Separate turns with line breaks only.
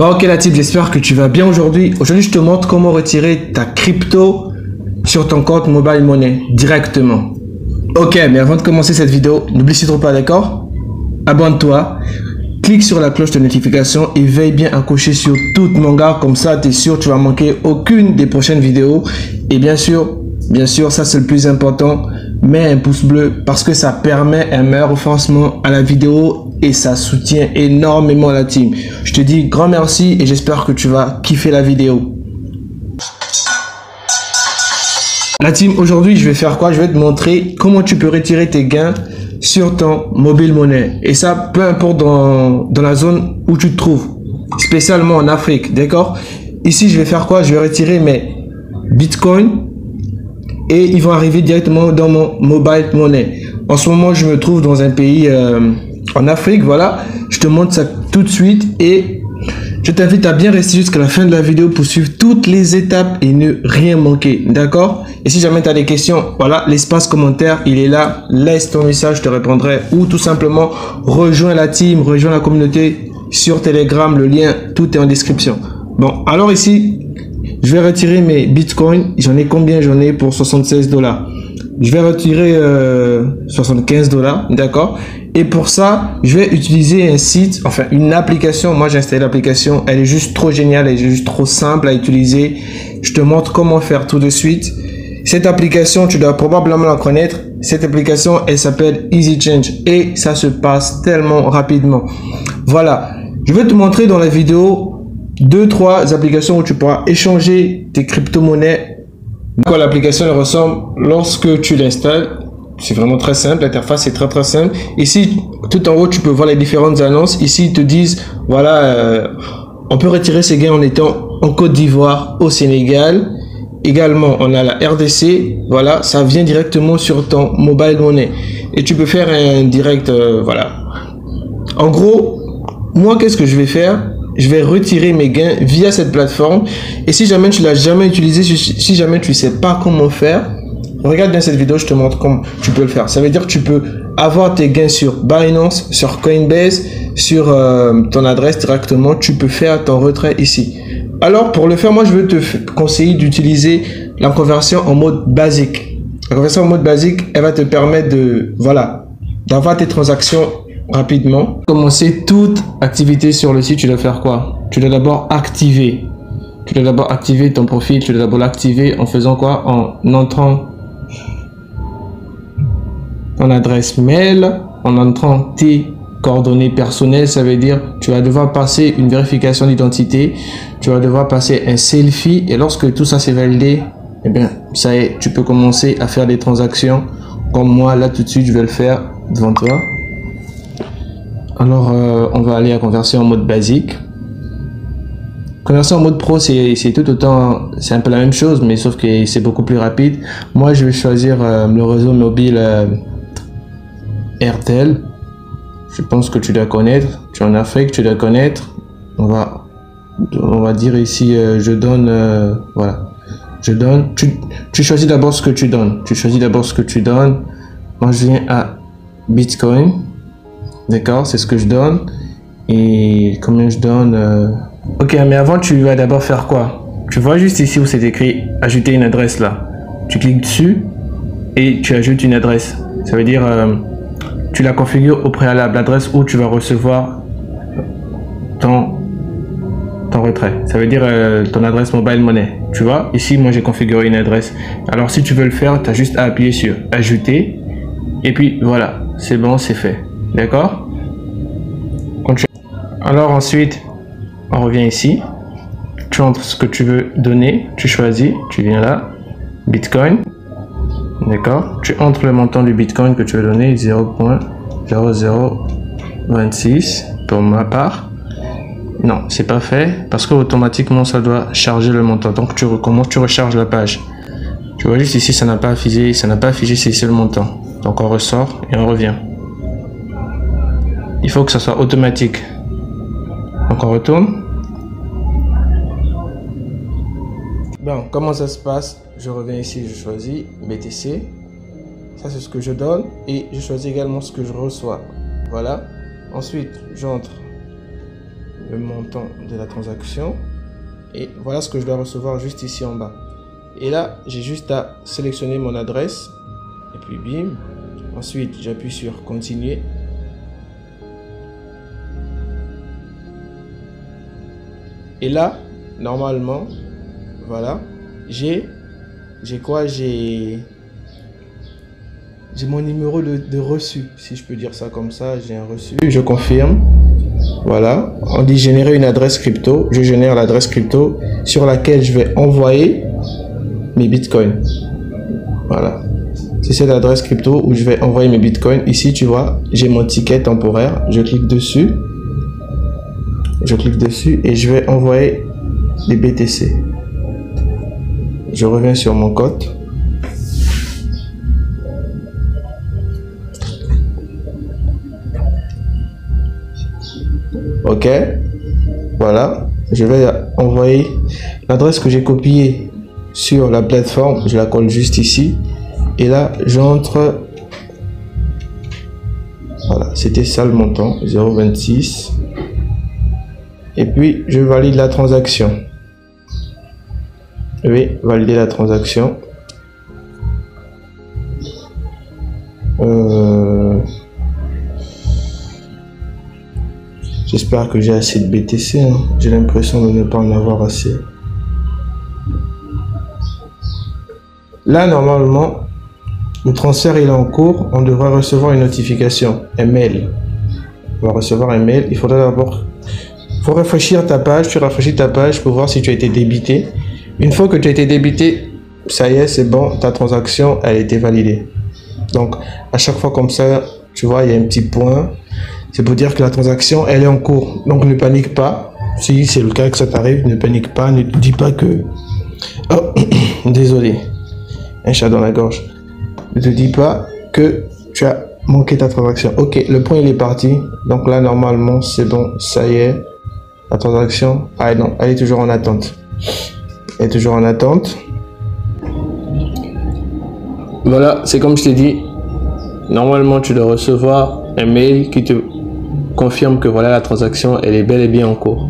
Bon ok la team, j'espère que tu vas bien aujourd'hui. Aujourd'hui je te montre comment retirer ta crypto sur ton compte Mobile Money directement. Ok, mais avant de commencer cette vidéo, n'oublie surtout pas, d'accord? Abonne-toi, clique sur la cloche de notification et veille bien à cocher sur toute mon gars, comme ça tu es sûr que tu vas manquer aucune des prochaines vidéos. Et bien sûr, ça c'est le plus important, mets un pouce bleu parce que ça permet un meilleur référencement à la vidéo et ça soutient énormément la team. Je te dis grand merci et j'espère que tu vas kiffer la vidéo. La team, aujourd'hui je vais faire quoi? Je vais te montrer comment tu peux retirer tes gains sur ton Mobile Money. Et ça, peu importe dans la zone où tu te trouves, spécialement en Afrique, d'accord? Ici, je vais faire quoi? Je vais retirer mes Bitcoins et ils vont arriver directement dans mon Mobile Money. En ce moment, je me trouve dans un pays en Afrique, voilà. Je te montre ça tout de suite et je t'invite à bien rester jusqu'à la fin de la vidéo pour suivre toutes les étapes et ne rien manquer, d'accord? Et si jamais tu as des questions, voilà, l'espace commentaire, il est là. Laisse ton message, je te répondrai. Ou tout simplement, rejoins la team, rejoins la communauté sur Telegram. Le lien, tout est en description. Bon, alors ici, je vais retirer mes bitcoins. J'en ai combien? J'en ai pour 76 $. Je vais retirer 75 $, d'accord? Et pour ça, je vais utiliser un site, enfin une application. Moi, j'ai installé l'application. Elle est juste trop géniale, elle est juste trop simple à utiliser. Je te montre comment faire tout de suite. Cette application, tu dois probablement la connaître. Cette application, elle s'appelle Easy Change et ça se passe tellement rapidement. Voilà, je vais te montrer dans la vidéo 2-3 applications où tu pourras échanger tes crypto-monnaies. L'application ressemble lorsque tu l'installes. C'est vraiment très simple, l'interface est très simple. Ici, tout en haut, tu peux voir les différentes annonces. Ici, ils te disent, voilà, on peut retirer ses gains en étant en Côte d'Ivoire, au Sénégal. Également, on a la RDC, voilà, ça vient directement sur ton Mobile Money. Et tu peux faire un direct, voilà. En gros, moi, qu'est-ce que je vais faire? Je vais retirer mes gains via cette plateforme. Et si jamais tu l'as jamais utilisé, si jamais tu sais pas comment faire, regarde bien cette vidéo, je te montre comment tu peux le faire. Ça veut dire que tu peux avoir tes gains sur Binance, sur Coinbase, sur ton adresse directement. Tu peux faire ton retrait ici. Alors, pour le faire, moi, je veux te conseiller d'utiliser la conversion en mode basique. La conversion en mode basique, elle va te permettre de, voilà, d'avoir tes transactions rapidement. Commencer toute activité sur le site, tu dois faire quoi? Tu dois d'abord activer. Tu dois d'abord activer ton profil. Tu dois d'abord l'activer en faisant quoi? En entrant ton adresse mail, en entrant tes coordonnées personnelles. Ça veut dire tu vas devoir passer une vérification d'identité, tu vas devoir passer un selfie et lorsque tout ça c'est validé, eh bien ça y est, tu peux commencer à faire des transactions comme moi là tout de suite je vais le faire devant toi. Alors on va aller à conversion en mode basique. Conversion en mode pro, c'est tout autant, c'est un peu la même chose mais sauf que c'est beaucoup plus rapide. Moi je vais choisir le réseau mobile Airtel. Je pense que tu dois connaître. Tu es en Afrique, tu dois connaître. On va dire ici, je donne, voilà. Je donne. Tu choisis d'abord ce que tu donnes. Tu choisis d'abord ce que tu donnes. Moi, je viens à Bitcoin. D'accord, c'est ce que je donne. Et combien je donne Ok, mais avant, tu vas d'abord faire quoi? Tu vois juste ici où c'est écrit ajouter une adresse là. Tu cliques dessus et tu ajoutes une adresse. Ça veut dire tu la configures au préalable, l'adresse où tu vas recevoir ton retrait. Ça veut dire ton adresse Mobile Money. Tu vois, ici, moi, j'ai configuré une adresse. Alors, si tu veux le faire, tu as juste à appuyer sur ajouter. Et puis, voilà, c'est bon, c'est fait. D'accord? Alors, ensuite, on revient ici. Tu entres ce que tu veux donner. Tu choisis. Tu viens là. Bitcoin. D'accord, tu entres le montant du Bitcoin que tu veux donner, 0.0026 pour ma part. Non, c'est pas fait parce que automatiquement ça doit charger le montant. Donc tu recommences, tu recharges la page. Tu vois juste ici, ça n'a pas affiché, c'est ici le montant. Donc on ressort et on revient. Il faut que ça soit automatique. Donc on retourne. Bon, comment ça se passe? Je reviens ici, je choisis BTC. Ça, c'est ce que je donne. Et je choisis également ce que je reçois. Voilà. Ensuite, j'entre le montant de la transaction. Et voilà ce que je dois recevoir juste ici en bas. Et là, j'ai juste à sélectionner mon adresse. Et puis bim. Ensuite, j'appuie sur continuer. Et là, normalement, voilà, j'ai quoi? J'ai mon numéro de reçu, si je peux dire ça comme ça. J'ai un reçu. Je confirme. Voilà, on dit générer une adresse crypto. Je génère l'adresse crypto sur laquelle je vais envoyer mes bitcoins. Voilà, c'est cette adresse crypto où je vais envoyer mes bitcoins. Ici, tu vois, j'ai mon ticket temporaire. Je clique dessus. Je clique dessus et je vais envoyer les BTC. Je reviens sur mon code. Ok, voilà, je vais envoyer l'adresse que j'ai copiée sur la plateforme, je la colle juste ici et là j'entre. Voilà, c'était ça le montant, 0,26, et puis je valide la transaction. Oui, valider la transaction. J'espère que j'ai assez de BTC, hein. J'ai l'impression de ne pas en avoir assez. Là, normalement, le transfert il est en cours. On devrait recevoir une notification, un mail. On va recevoir un mail. Il faudra d'abord... faut rafraîchir ta page. Tu rafraîchis ta page pour voir si tu as été débité. Une fois que tu as été débité, ça y est, c'est bon. Ta transaction, elle a été validée. Donc, à chaque fois comme ça, tu vois, il y a un petit point. C'est pour dire que la transaction, elle est en cours. Donc, ne panique pas. Si c'est le cas que ça t'arrive, ne panique pas. Ne te dis pas que... Oh, désolé. Un chat dans la gorge. Ne te dis pas que tu as manqué ta transaction. Ok, le point, il est parti. Donc là, normalement, c'est bon. Ça y est. La transaction... Ah non, elle est toujours en attente. Elle est toujours en attente. Voilà, c'est comme je t'ai dit. Normalement, tu dois recevoir un mail qui te confirme que voilà, la transaction, elle est bel et bien en cours.